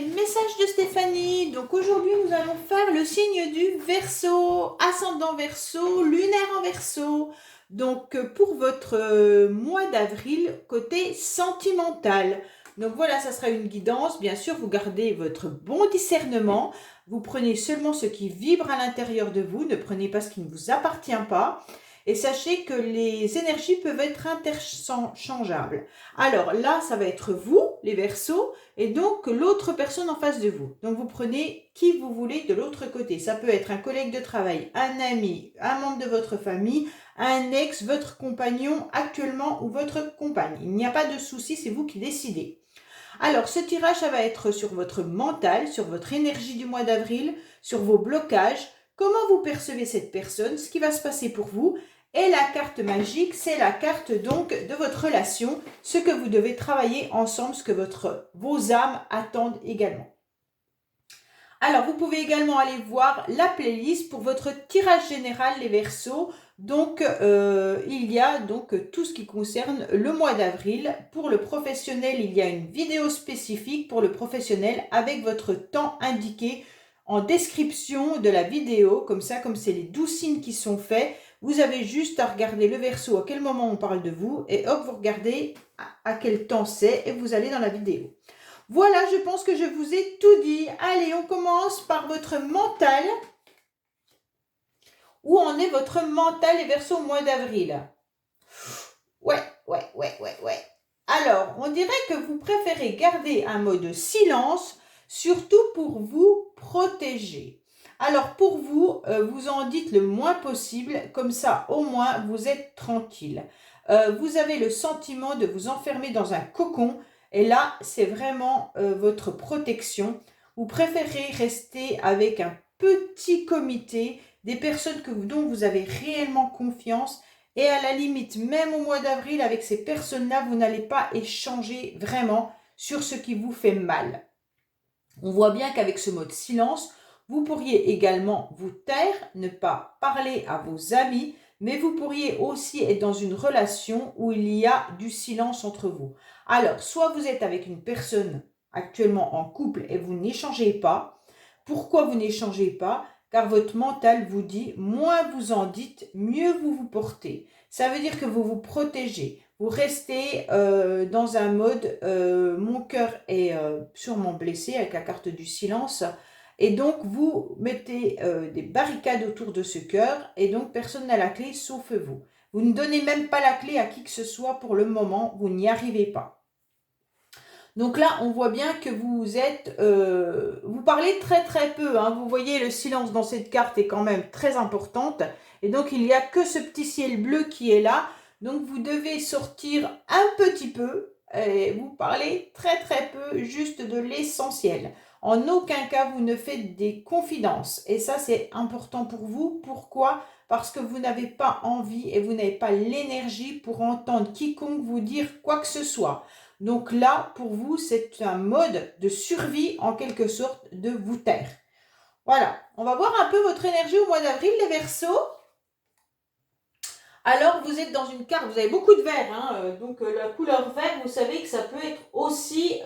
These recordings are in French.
messages de Stéphanie. Donc aujourd'hui, nous allons faire le signe du Verseau, ascendant Verseau, lunaire en Verseau. Donc pour votre mois d'avril, côté sentimental. Donc voilà, ça sera une guidance. Bien sûr, vous gardez votre bon discernement. Vous prenez seulement ce qui vibre à l'intérieur de vous. Ne prenez pas ce qui ne vous appartient pas. Et sachez que les énergies peuvent être interchangeables. Alors là, ça va être vous, les Verseaux, et donc l'autre personne en face de vous. Donc vous prenez qui vous voulez de l'autre côté. Ça peut être un collègue de travail, un ami, un membre de votre famille, un ex, votre compagnon actuellement ou votre compagne. Il n'y a pas de souci, c'est vous qui décidez. Alors ce tirage, ça va être sur votre mental, sur votre énergie du mois d'avril, sur vos blocages, comment vous percevez cette personne, ce qui va se passer pour vous. Et la carte magique, c'est la carte donc de votre relation, ce que vous devez travailler ensemble, ce que vos âmes attendent également. Alors, vous pouvez également aller voir la playlist pour votre tirage général, les Verseaux. Donc, il y a donc tout ce qui concerne le mois d'avril. Pour le professionnel, il y a une vidéo spécifique pour le professionnel avec votre temps indiqué en description de la vidéo. Comme ça, comme c'est les 12 signes qui sont faits, vous avez juste à regarder le Verseau, à quel moment on parle de vous, et hop, vous regardez à quel temps c'est, et vous allez dans la vidéo. Voilà, je pense que je vous ai tout dit. Allez, on commence par votre mental. Où en est votre mental, les Verseaux, au mois d'avril? Ouais. Alors, on dirait que vous préférez garder un mode silence, surtout pour vous protéger. Alors pour vous, vous en dites le moins possible, comme ça au moins vous êtes tranquille. Vous avez le sentiment de vous enfermer dans un cocon et là c'est vraiment votre protection. Vous préférez rester avec un petit comité, des personnes dont vous avez réellement confiance et à la limite, même au mois d'avril, avec ces personnes-là, vous n'allez pas échanger vraiment sur ce qui vous fait mal. On voit bien qu'avec ce mode silence, vous pourriez également vous taire, ne pas parler à vos amis, mais vous pourriez aussi être dans une relation où il y a du silence entre vous. Alors, soit vous êtes avec une personne actuellement en couple et vous n'échangez pas. Pourquoi vous n'échangez pas? Car votre mental vous dit, moins vous en dites, mieux vous vous portez. Ça veut dire que vous vous protégez. Vous restez dans un mode mon cœur est sûrement blessé avec la carte du silence et donc vous mettez des barricades autour de ce cœur et donc personne n'a la clé sauf vous. Vous ne donnez même pas la clé à qui que ce soit pour le moment, vous n'y arrivez pas. Donc là, on voit bien que vous êtes, vous parlez très très peu, hein. Vous voyez, le silence dans cette carte est quand même très importante. Et donc, il n'y a que ce petit ciel bleu qui est là. Donc, vous devez sortir un petit peu et vous parlez très très peu, juste de l'essentiel. En aucun cas, vous ne faites des confidences. Et ça, c'est important pour vous. Pourquoi? Parce que vous n'avez pas envie et vous n'avez pas l'énergie pour entendre quiconque vous dire quoi que ce soit. Donc là, pour vous, c'est un mode de survie, en quelque sorte, de vous taire. Voilà, on va voir un peu votre énergie au mois d'avril, les Verseaux. Alors, vous êtes dans une carte, vous avez beaucoup de vert, hein, donc la couleur vert, vous savez que ça peut être aussi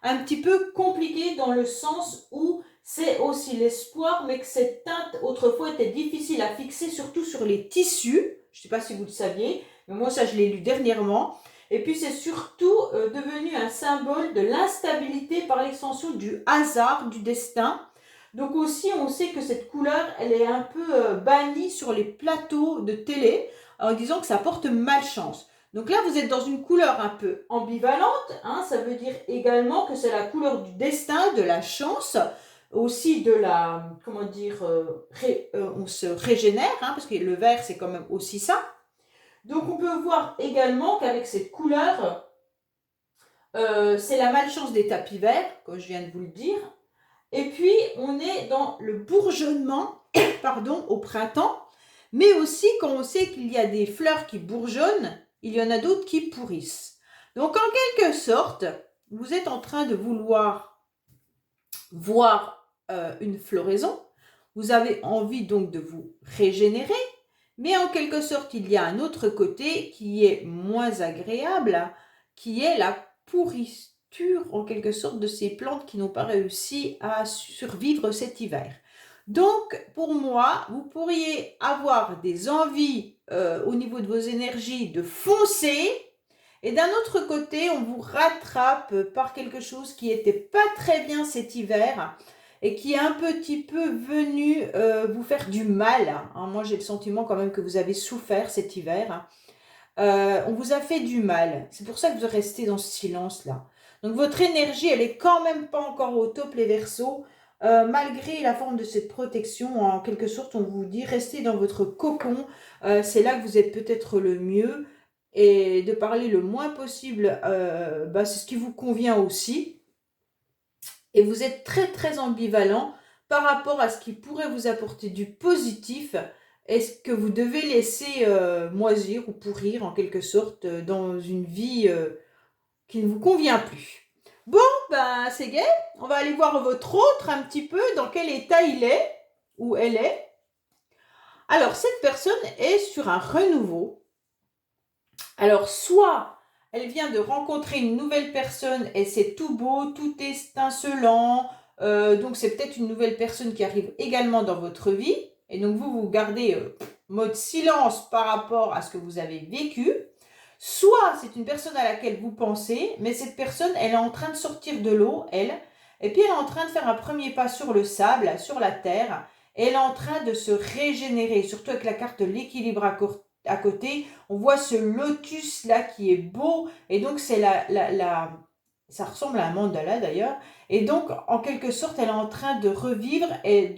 un petit peu compliqué dans le sens où c'est aussi l'espoir, mais que cette teinte, autrefois, était difficile à fixer, surtout sur les tissus. Je ne sais pas si vous le saviez, mais moi, ça, je l'ai lu dernièrement. Et puis, c'est surtout devenu un symbole de l'instabilité par l'extension du hasard, du destin. Donc aussi, on sait que cette couleur, elle est un peu bannie sur les plateaux de télé en disant que ça porte malchance. Donc là, vous êtes dans une couleur un peu ambivalente. Hein, ça veut dire également que c'est la couleur du destin, de la chance, aussi de la, comment dire, on se régénère, hein, parce que le vert, c'est quand même aussi ça. Donc on peut voir également qu'avec cette couleur, c'est la malchance des tapis verts, comme je viens de vous le dire. Et puis on est dans le bourgeonnement, pardon, au printemps, mais aussi quand on sait qu'il y a des fleurs qui bourgeonnent, il y en a d'autres qui pourrissent. Donc en quelque sorte, vous êtes en train de vouloir voir une floraison, vous avez envie donc de vous régénérer, mais en quelque sorte, il y a un autre côté qui est moins agréable, qui est la rupture en quelque sorte de ces plantes qui n'ont pas réussi à survivre cet hiver. Donc, pour moi, vous pourriez avoir des envies au niveau de vos énergies de foncer, et d'un autre côté, on vous rattrape par quelque chose qui n'était pas très bien cet hiver et qui est un petit peu venu vous faire du mal. Hein. Moi, j'ai le sentiment quand même que vous avez souffert cet hiver. On vous a fait du mal. C'est pour ça que vous restez dans ce silence-là. Donc votre énergie, elle est quand même pas encore au top, les Verseaux. Malgré la forme de cette protection, en quelque sorte, on vous dit restez dans votre cocon. C'est là que vous êtes peut-être le mieux. Et de parler le moins possible, c'est ce qui vous convient aussi. Et vous êtes très très ambivalent par rapport à ce qui pourrait vous apporter du positif. Est-ce que vous devez laisser moisir ou pourrir en quelque sorte dans une vie qui ne vous convient plus? Bon, c'est gai. On va aller voir votre autre un petit peu, dans quel état il est, ou elle est. Alors, cette personne est sur un renouveau. Alors, soit elle vient de rencontrer une nouvelle personne et c'est tout beau, tout étincelant. Donc, c'est peut-être une nouvelle personne qui arrive également dans votre vie. Et donc, vous gardez mode silence par rapport à ce que vous avez vécu. Soit c'est une personne à laquelle vous pensez, mais cette personne, elle est en train de sortir de l'eau, elle. Et puis, elle est en train de faire un premier pas sur le sable, sur la terre. Et elle est en train de se régénérer, surtout avec la carte de l'équilibre à côté. On voit ce lotus là qui est beau, et donc c'est ça ressemble à un mandala d'ailleurs, et donc en quelque sorte elle est en train de revivre, et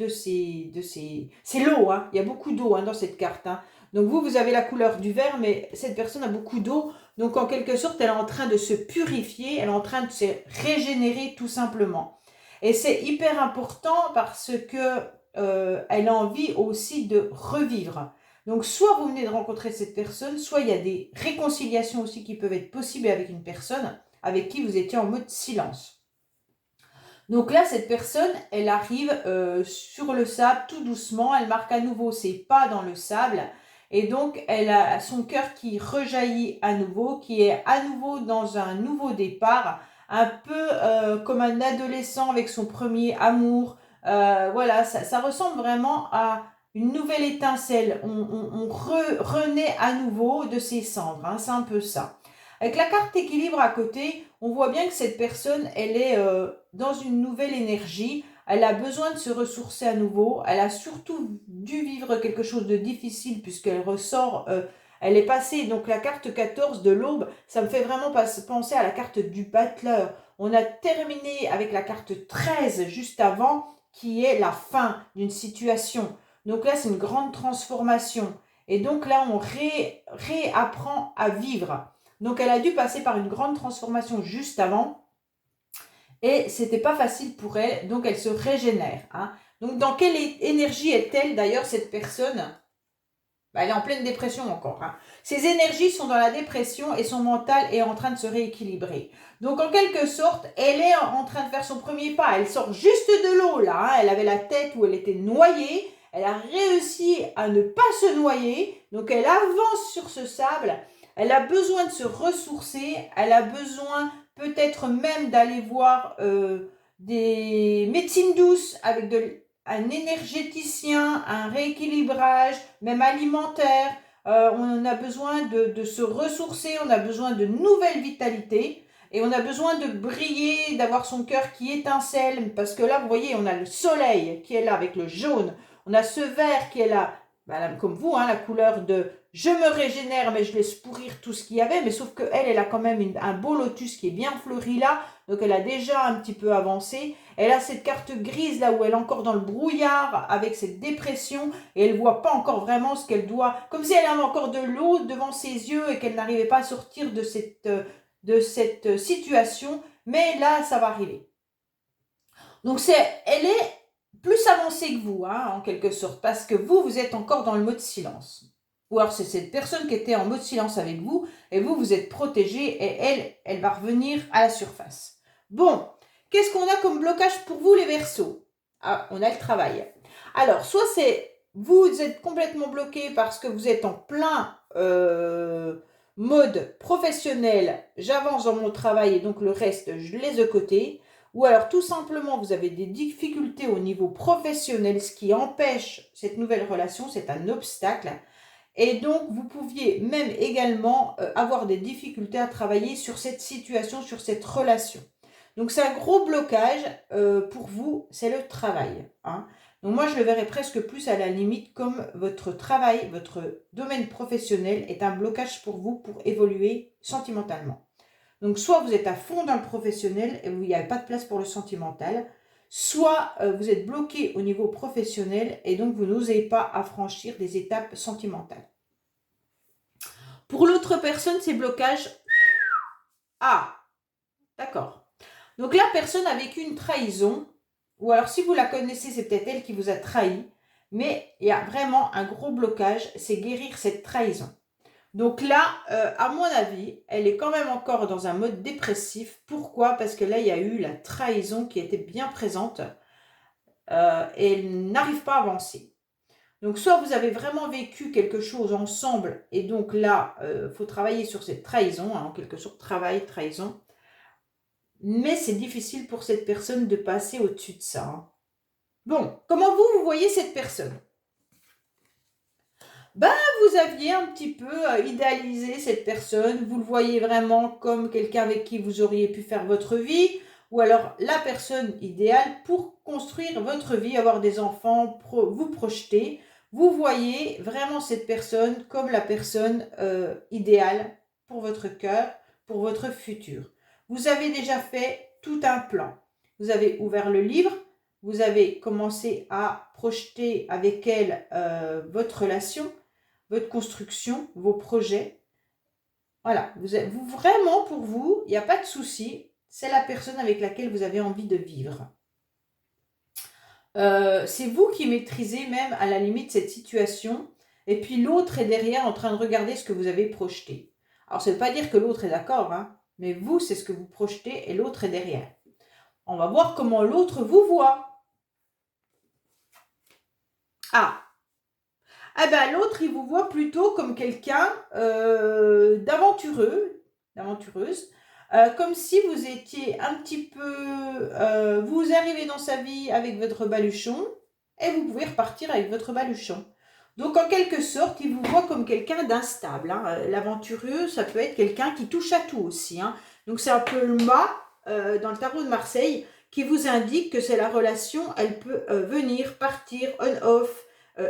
c'est l'eau, hein. Il y a beaucoup d'eau dans cette carte, hein. Donc vous avez la couleur du vert, mais cette personne a beaucoup d'eau, donc en quelque sorte elle est en train de se purifier, elle est en train de se régénérer tout simplement. Et c'est hyper important parce que elle a envie aussi de revivre. Donc, soit vous venez de rencontrer cette personne, soit il y a des réconciliations aussi qui peuvent être possibles avec une personne avec qui vous étiez en mode silence. Donc là, cette personne, elle arrive sur le sable tout doucement, elle marque à nouveau ses pas dans le sable, et donc elle a son cœur qui rejaillit à nouveau, qui est à nouveau dans un nouveau départ, un peu comme un adolescent avec son premier amour. Voilà, ça ressemble vraiment à une nouvelle étincelle. On renaît à nouveau de ses cendres, hein, c'est un peu ça. Avec la carte équilibre à côté, on voit bien que cette personne, elle est dans une nouvelle énergie. Elle a besoin de se ressourcer à nouveau. Elle a surtout dû vivre quelque chose de difficile puisqu'elle ressort. Elle est passée, donc la carte 14 de l'aube, ça me fait vraiment penser à la carte du battleur. On a terminé avec la carte 13 juste avant, qui est la fin d'une situation. Donc là, c'est une grande transformation. Et donc là, on réapprend à vivre. Donc, elle a dû passer par une grande transformation juste avant. Et c'était pas facile pour elle. Donc, elle se régénère. Hein. Donc, dans quelle énergie est-elle d'ailleurs, cette personne? Elle est en pleine dépression encore. Hein. Ses énergies sont dans la dépression et son mental est en train de se rééquilibrer. Donc, en quelque sorte, elle est en train de faire son premier pas. Elle sort juste de l'eau, là. Hein. Elle avait la tête où elle était noyée. Elle a réussi à ne pas se noyer. Donc, elle avance sur ce sable. Elle a besoin de se ressourcer. Elle a besoin peut-être même d'aller voir des médecines douces avec un énergéticien, un rééquilibrage, même alimentaire. On a besoin de se ressourcer, on a besoin de nouvelle vitalité. Et on a besoin de briller, d'avoir son cœur qui étincelle. Parce que là, vous voyez, on a le soleil qui est là avec le jaune. On a ce vert qui est là, comme vous, hein, la couleur de je me régénère, mais je laisse pourrir tout ce qu'il y avait. Mais sauf qu'elle, elle a quand même un beau lotus qui est bien fleuri là. Donc elle a déjà un petit peu avancé. Elle a cette carte grise là où elle est encore dans le brouillard avec cette dépression. Et elle ne voit pas encore vraiment ce qu'elle doit. Comme si elle avait encore de l'eau devant ses yeux et qu'elle n'arrivait pas à sortir de cette situation. Mais là, ça va arriver. Donc elle est plus avancée que vous, hein, en quelque sorte, parce que vous êtes encore dans le mode silence. Ou alors c'est cette personne qui était en mode silence avec vous, et vous êtes protégé, et elle va revenir à la surface. Bon, qu'est-ce qu'on a comme blocage pour vous, les Verseaux? Ah, on a le travail. Alors, soit vous êtes complètement bloqué parce que vous êtes en plein mode professionnel, j'avance dans mon travail et donc le reste, je laisse de côté. Ou alors tout simplement, vous avez des difficultés au niveau professionnel, ce qui empêche cette nouvelle relation, c'est un obstacle. Et donc, vous pouviez même également avoir des difficultés à travailler sur cette situation, sur cette relation. Donc, c'est un gros blocage pour vous, c'est le travail. Hein. Donc, moi, je le verrais presque plus à la limite comme votre travail, votre domaine professionnel est un blocage pour vous pour évoluer sentimentalement. Donc, soit vous êtes à fond dans le professionnel et il n'y a pas de place pour le sentimental, soit vous êtes bloqué au niveau professionnel et donc vous n'osez pas affranchir des étapes sentimentales. Pour l'autre personne, ces blocages, ah, d'accord. Donc la personne a vécu une trahison, ou alors si vous la connaissez, c'est peut-être elle qui vous a trahi, mais il y a vraiment un gros blocage, c'est guérir cette trahison. Donc là, à mon avis, elle est quand même encore dans un mode dépressif. Pourquoi? Parce que là, il y a eu la trahison qui était bien présente et elle n'arrive pas à avancer. Donc soit vous avez vraiment vécu quelque chose ensemble et donc là, faut travailler sur cette trahison, hein, en quelque sorte, travail, trahison. Mais c'est difficile pour cette personne de passer au-dessus de ça. Hein. Bon, comment vous voyez cette personne? Vous aviez un petit peu idéalisé cette personne, vous le voyez vraiment comme quelqu'un avec qui vous auriez pu faire votre vie, ou alors la personne idéale pour construire votre vie, avoir des enfants, vous projeter. Vous voyez vraiment cette personne comme la personne idéale pour votre cœur, pour votre futur. Vous avez déjà fait tout un plan. Vous avez ouvert le livre, vous avez commencé à projeter avec elle votre relation, votre construction, vos projets. Voilà, vous vraiment pour vous, il n'y a pas de souci, c'est la personne avec laquelle vous avez envie de vivre. C'est vous qui maîtrisez même à la limite cette situation, et puis l'autre est derrière en train de regarder ce que vous avez projeté. Alors ça ne veut pas dire que l'autre est d'accord, hein, mais vous, c'est ce que vous projetez et l'autre est derrière. On va voir comment l'autre vous voit. Ah, l'autre, il vous voit plutôt comme quelqu'un d'aventureuse, comme si vous étiez un petit peu... vous arrivez dans sa vie avec votre baluchon et vous pouvez repartir avec votre baluchon. Donc, en quelque sorte, il vous voit comme quelqu'un d'instable. Hein. L'aventureux, ça peut être quelqu'un qui touche à tout aussi. Hein. Donc, c'est un peu le mât dans le tarot de Marseille qui vous indique que c'est la relation, elle peut venir, partir, on-off,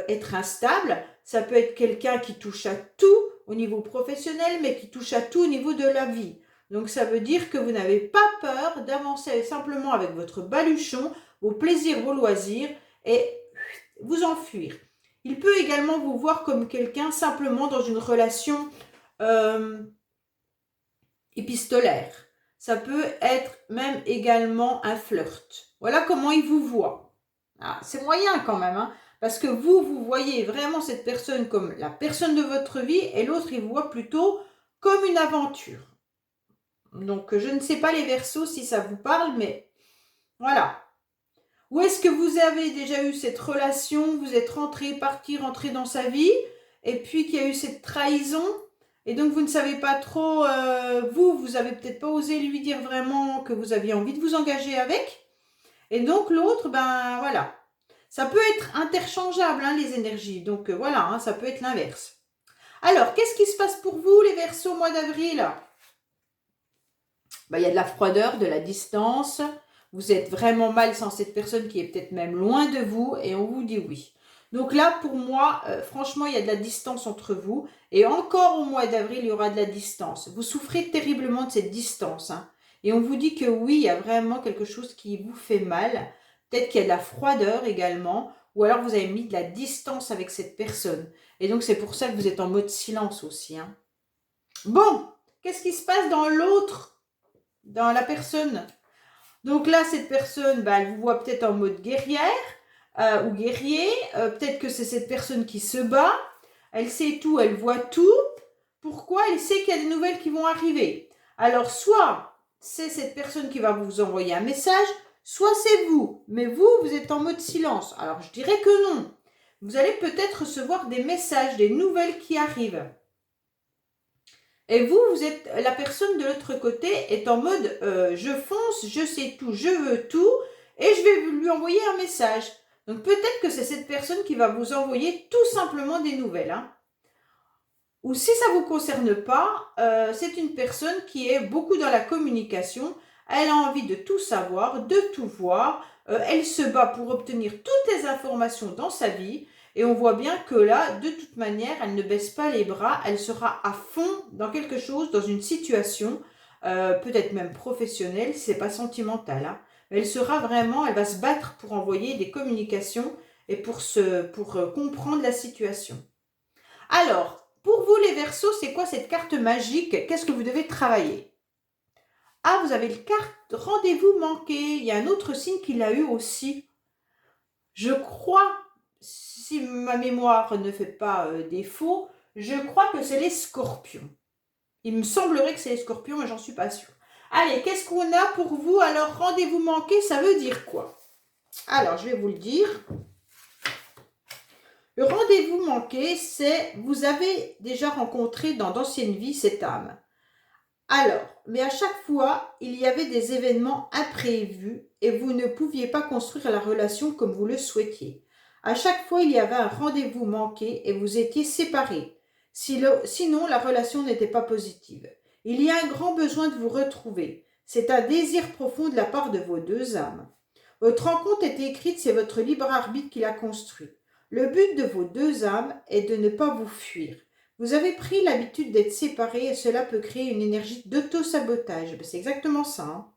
être instable. Ça peut être quelqu'un qui touche à tout au niveau professionnel, mais qui touche à tout au niveau de la vie. Donc, ça veut dire que vous n'avez pas peur d'avancer simplement avec votre baluchon, vos plaisirs, vos loisirs, et vous enfuir. Il peut également vous voir comme quelqu'un simplement dans une relation épistolaire. Ça peut être même également un flirt. Voilà comment il vous voit. Ah, c'est moyen quand même, hein, parce que vous voyez vraiment cette personne comme la personne de votre vie et l'autre, il vous voit plutôt comme une aventure. Donc, je ne sais pas les Verseaux si ça vous parle, mais voilà. Ou est-ce que vous avez déjà eu cette relation, vous êtes rentré dans sa vie, et puis qu'il y a eu cette trahison, et donc vous ne savez pas trop, vous avez peut-être pas osé lui dire vraiment que vous aviez envie de vous engager avec, et donc l'autre, voilà. Ça peut être interchangeable, hein, les énergies, donc voilà, hein, ça peut être l'inverse. Alors, qu'est-ce qui se passe pour vous, les Verseaux, au mois d'avril? Il y a de la froideur, de la distance. Vous êtes vraiment mal sans cette personne qui est peut-être même loin de vous et on vous dit oui. Donc là, pour moi, franchement, il y a de la distance entre vous. Et encore au mois d'avril, il y aura de la distance. Vous souffrez terriblement de cette distance. Hein. Et on vous dit que oui, il y a vraiment quelque chose qui vous fait mal. Peut-être qu'il y a de la froideur également. Ou alors vous avez mis de la distance avec cette personne. Et donc c'est pour ça que vous êtes en mode silence aussi. Hein. Bon, qu'est-ce qui se passe dans l'autre, dans la personne? Donc là, cette personne, elle vous voit peut-être en mode guerrière ou guerrier. Peut-être que c'est cette personne qui se bat. Elle sait tout, elle voit tout. Pourquoi? Elle sait qu'il y a des nouvelles qui vont arriver. Alors, soit c'est cette personne qui va vous envoyer un message, soit c'est vous. Mais vous êtes en mode silence. Alors, je dirais que non. Vous allez peut-être recevoir des messages, des nouvelles qui arrivent. Et vous, vous êtes la personne de l'autre côté est en mode je fonce, je sais tout, je veux tout et je vais lui envoyer un message. Donc peut-être que c'est cette personne qui va vous envoyer tout simplement des nouvelles. Hein. Ou si ça ne vous concerne pas, c'est une personne qui est beaucoup dans la communication. Elle a envie de tout savoir, de tout voir. Elle se bat pour obtenir toutes les informations dans sa vie. Et on voit bien que là, de toute manière, elle ne baisse pas les bras. Elle sera à fond dans quelque chose, dans une situation, peut-être même professionnelle, si ce n'est pas sentimental. Hein. Mais elle sera vraiment, elle va se battre pour envoyer des communications et pour comprendre la situation. Alors, pour vous les Verseaux, c'est quoi cette carte magique? Qu'est-ce que vous devez travailler? Ah, vous avez le carte rendez-vous manqué. Il y a un autre signe qui l'a eu aussi. Je crois, si ma mémoire ne fait pas défaut, je crois que c'est les Scorpions. Il me semblerait que c'est les Scorpions, mais j'en suis pas sûre. Allez, qu'est-ce qu'on a pour vous? Alors, rendez-vous manqué, ça veut dire quoi? Alors, je vais vous le dire. Le rendez-vous manqué, c'est vous avez déjà rencontré dans d'anciennes vies cette âme. Alors, mais à chaque fois, il y avait des événements imprévus et vous ne pouviez pas construire la relation comme vous le souhaitiez. À chaque fois, il y avait un rendez-vous manqué et vous étiez séparés. Sinon, la relation n'était pas positive. Il y a un grand besoin de vous retrouver. C'est un désir profond de la part de vos deux âmes. Votre rencontre est écrite, c'est votre libre arbitre qui l'a construit. Le but de vos deux âmes est de ne pas vous fuir. Vous avez pris l'habitude d'être séparés et cela peut créer une énergie d'auto-sabotage. C'est exactement ça. Hein.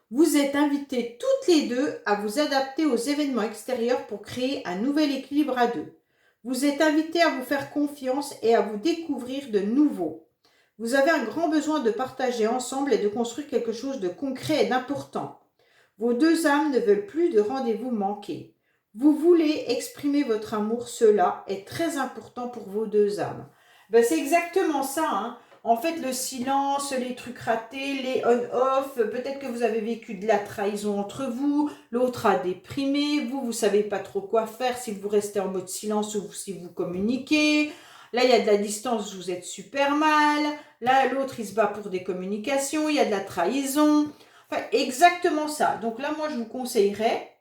Vous êtes invités toutes les deux à vous adapter aux événements extérieurs pour créer un nouvel équilibre à deux. Vous êtes invités à vous faire confiance et à vous découvrir de nouveau. Vous avez un grand besoin de partager ensemble et de construire quelque chose de concret et d'important. Vos deux âmes ne veulent plus de rendez-vous manqués. Vous voulez exprimer votre amour, cela est très important pour vos deux âmes. Ben, c'est exactement ça. Hein. En fait, le silence, les trucs ratés, les on-off, peut-être que vous avez vécu de la trahison entre vous, l'autre a déprimé, vous ne savez pas trop quoi faire si vous restez en mode silence ou si vous communiquez. Là, il y a de la distance, vous êtes super mal. Là, l'autre, il se bat pour des communications, il y a de la trahison. Enfin, exactement ça. Donc là, moi, je vous conseillerais,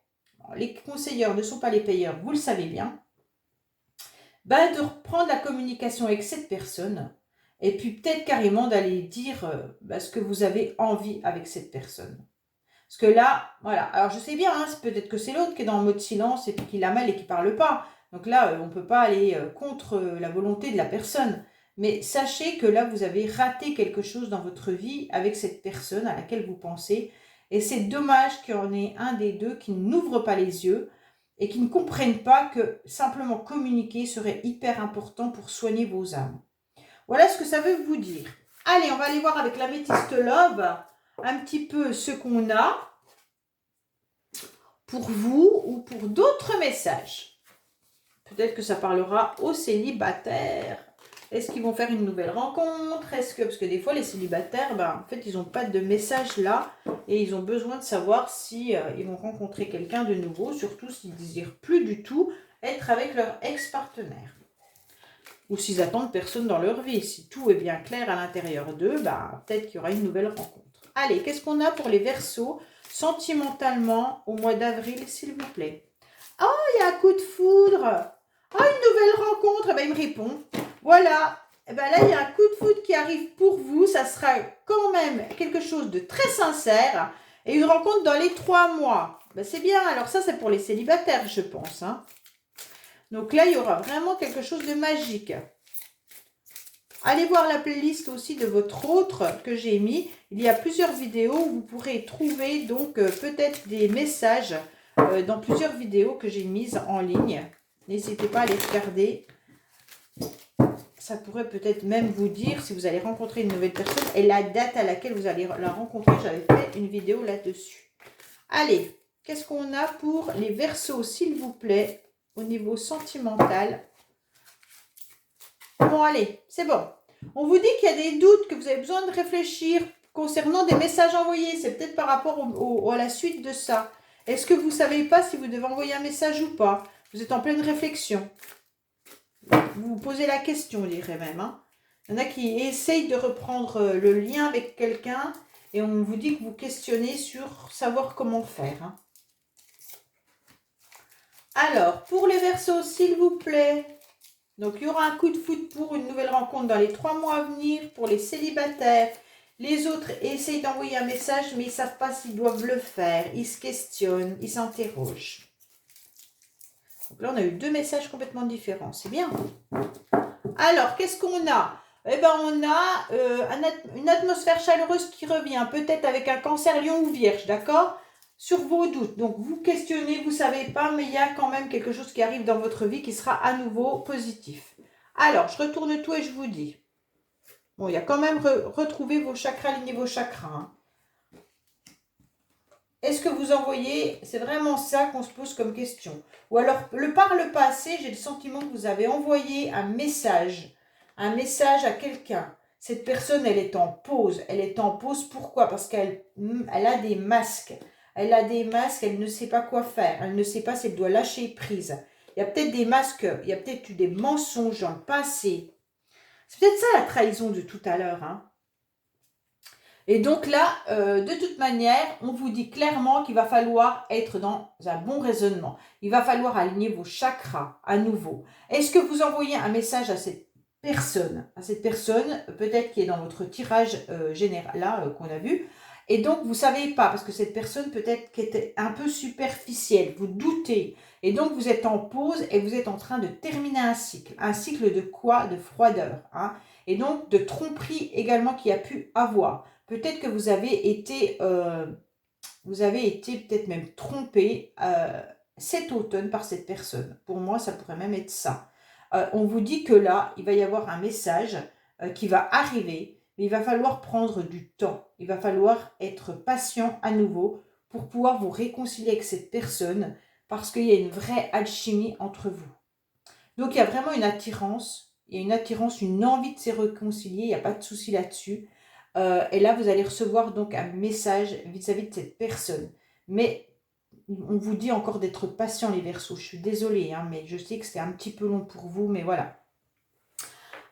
les conseilleurs ne sont pas les payeurs, vous le savez bien, ben, de reprendre la communication avec cette personne et puis peut-être carrément d'aller dire ce que vous avez envie avec cette personne. Parce que là, voilà, alors je sais bien, hein, peut-être que c'est l'autre qui est dans le mode silence et puis qui l'a mal et qui ne parle pas. Donc là, on ne peut pas aller contre la volonté de la personne. Mais sachez que là, vous avez raté quelque chose dans votre vie avec cette personne à laquelle vous pensez. Et c'est dommage qu'il y en ait un des deux qui n'ouvre pas les yeux et qui ne comprennent pas que simplement communiquer serait hyper important pour soigner vos âmes. Voilà ce que ça veut vous dire. Allez, on va aller voir avec l'améthyste Love un petit peu ce qu'on a pour vous ou pour d'autres messages. Peut-être que ça parlera aux célibataires. Est-ce qu'ils vont faire une nouvelle rencontre? Parce que des fois, les célibataires, en fait, ils n'ont pas de message là et ils ont besoin de savoir si ils vont rencontrer quelqu'un de nouveau, surtout s'ils ne désirent plus du tout être avec leur ex-partenaire. Ou s'ils attendent personne dans leur vie. Si tout est bien clair à l'intérieur d'eux, peut-être qu'il y aura une nouvelle rencontre. Allez, qu'est-ce qu'on a pour les Verseaux sentimentalement au mois d'avril, s'il vous plaît? Oh, il y a un coup de foudre. Oh, une nouvelle rencontre. Il me répond. Voilà. Là, il y a un coup de foudre qui arrive pour vous. Ça sera quand même quelque chose de très sincère. Et une rencontre dans les 3 mois. C'est bien. Alors ça, c'est pour les célibataires, je pense. Hein. Donc là, il y aura vraiment quelque chose de magique. Allez voir la playlist aussi de votre autre que j'ai mis. Il y a plusieurs vidéos où vous pourrez trouver donc peut-être des messages dans plusieurs vidéos que j'ai mises en ligne. N'hésitez pas à les regarder. Ça pourrait peut-être même vous dire si vous allez rencontrer une nouvelle personne et la date à laquelle vous allez la rencontrer. J'avais fait une vidéo là-dessus. Allez, qu'est-ce qu'on a pour les Verseaux, s'il vous plaît, au niveau sentimental? Bon, allez, c'est bon. On vous dit qu'il y a des doutes, que vous avez besoin de réfléchir concernant des messages envoyés. C'est peut-être par rapport à la suite de ça. Est-ce que vous ne savez pas si vous devez envoyer un message ou pas? Vous êtes en pleine réflexion. Vous vous posez la question, je dirais même. Hein. Il y en a qui essayent de reprendre le lien avec quelqu'un et on vous dit que vous questionnez sur savoir comment faire. Hein. Alors, pour les Verseaux, s'il vous plaît. Donc, il y aura un coup de foudre pour une nouvelle rencontre dans les 3 mois à venir. Pour les célibataires, les autres essayent d'envoyer un message, mais ils ne savent pas s'ils doivent le faire. Ils se questionnent, ils s'interrogent. Donc là, on a eu 2 messages complètement différents. C'est bien. Alors, qu'est-ce qu'on a? Eh bien, on a une atmosphère chaleureuse qui revient, peut-être avec un cancer, lion ou vierge, d'accord? Sur vos doutes. Donc, vous questionnez, vous ne savez pas, mais il y a quand même quelque chose qui arrive dans votre vie qui sera à nouveau positif. Alors, je retourne tout et je vous dis. Bon, il y a quand même retrouver vos chakras, aligner vos chakras. Hein. Est-ce que vous envoyez, c'est vraiment ça qu'on se pose comme question. Ou alors, par le passé, j'ai le sentiment que vous avez envoyé un message à quelqu'un. Cette personne, elle est en pause. Elle est en pause, pourquoi? Parce qu'elle a des masques. Elle a des masques, elle ne sait pas quoi faire. Elle ne sait pas si elle doit lâcher prise. Il y a peut-être des masques, il y a peut-être eu des mensonges dans le passé. C'est peut-être ça la trahison de tout à l'heure, hein. Et donc là, de toute manière, on vous dit clairement qu'il va falloir être dans un bon raisonnement. Il va falloir aligner vos chakras à nouveau. Est-ce que vous envoyez un message à cette personne? Peut-être qui est dans votre tirage général, là, qu'on a vu. Et donc, vous ne savez pas, parce que cette personne peut-être qui était un peu superficielle, vous doutez. Et donc, vous êtes en pause et vous êtes en train de terminer un cycle. Un cycle de quoi? De froideur. Hein, et donc, de tromperie également qu'il y a pu avoir. Peut-être que vous avez été peut-être même trompé cet automne par cette personne. Pour moi, ça pourrait même être ça. On vous dit que là, il va y avoir un message qui va arriver, mais il va falloir prendre du temps. Il va falloir être patient à nouveau pour pouvoir vous réconcilier avec cette personne parce qu'il y a une vraie alchimie entre vous. Donc, il y a vraiment une attirance, une envie de se réconcilier, il n'y a pas de souci là-dessus. Et là, vous allez recevoir donc un message vis-à-vis de cette personne. Mais on vous dit encore d'être patient, les Verseaux. Je suis désolée, hein, mais je sais que c'est un petit peu long pour vous, mais voilà.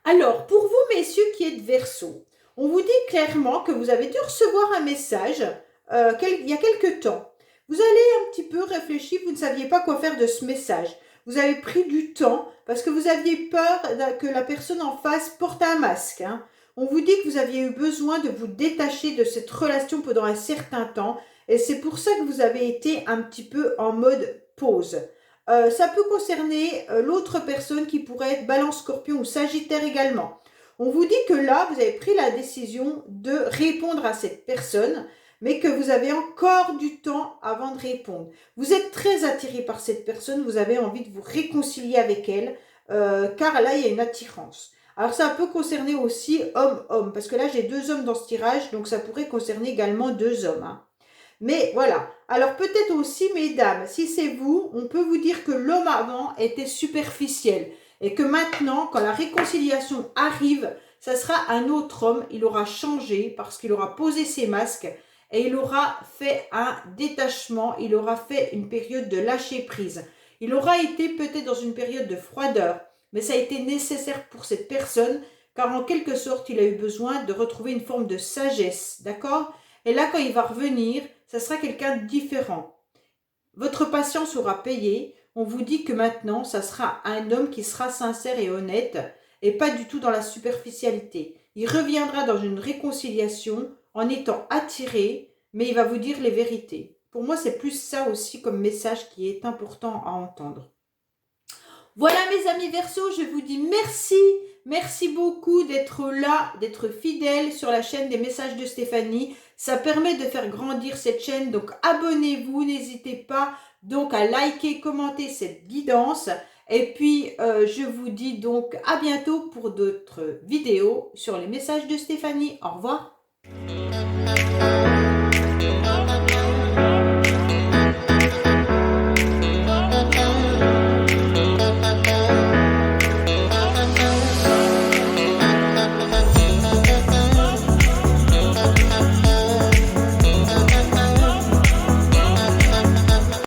Alors, pour vous, messieurs qui êtes Verseaux, on vous dit clairement que vous avez dû recevoir un message il y a quelque temps. Vous allez un petit peu réfléchir, vous ne saviez pas quoi faire de ce message. Vous avez pris du temps parce que vous aviez peur que la personne en face porte un masque. Hein. On vous dit que vous aviez eu besoin de vous détacher de cette relation pendant un certain temps et c'est pour ça que vous avez été un petit peu en mode pause. Ça peut concerner l'autre personne qui pourrait être Balance, Scorpion ou Sagittaire également. On vous dit que là, vous avez pris la décision de répondre à cette personne, mais que vous avez encore du temps avant de répondre. Vous êtes très attiré par cette personne, vous avez envie de vous réconcilier avec elle, car là, il y a une attirance. Alors, ça peut concerner aussi homme-homme, parce que là, j'ai 2 hommes dans ce tirage, donc ça pourrait concerner également 2 hommes. Hein. Mais voilà. Alors peut-être aussi, mesdames, si c'est vous, on peut vous dire que l'homme avant était superficiel. Et que maintenant, quand la réconciliation arrive, ça sera un autre homme. Il aura changé parce qu'il aura posé ses masques. Et il aura fait un détachement. Il aura fait une période de lâcher prise. Il aura été peut-être dans une période de froideur. Mais ça a été nécessaire pour cette personne. Car en quelque sorte, il a eu besoin de retrouver une forme de sagesse. D'accord ? Et là, quand il va revenir, ça sera quelqu'un de différent. Votre patience aura payé. On vous dit que maintenant, ça sera un homme qui sera sincère et honnête et pas du tout dans la superficialité. Il reviendra dans une réconciliation en étant attiré, mais il va vous dire les vérités. Pour moi, c'est plus ça aussi comme message qui est important à entendre. Voilà mes amis Verseaux, je vous dis merci. Merci beaucoup d'être là, d'être fidèle sur la chaîne des messages de Stéphanie. Ça permet de faire grandir cette chaîne, donc abonnez-vous, n'hésitez pas donc à liker, commenter cette guidance. Et puis, je vous dis donc à bientôt pour d'autres vidéos sur les messages de Stéphanie. Au revoir.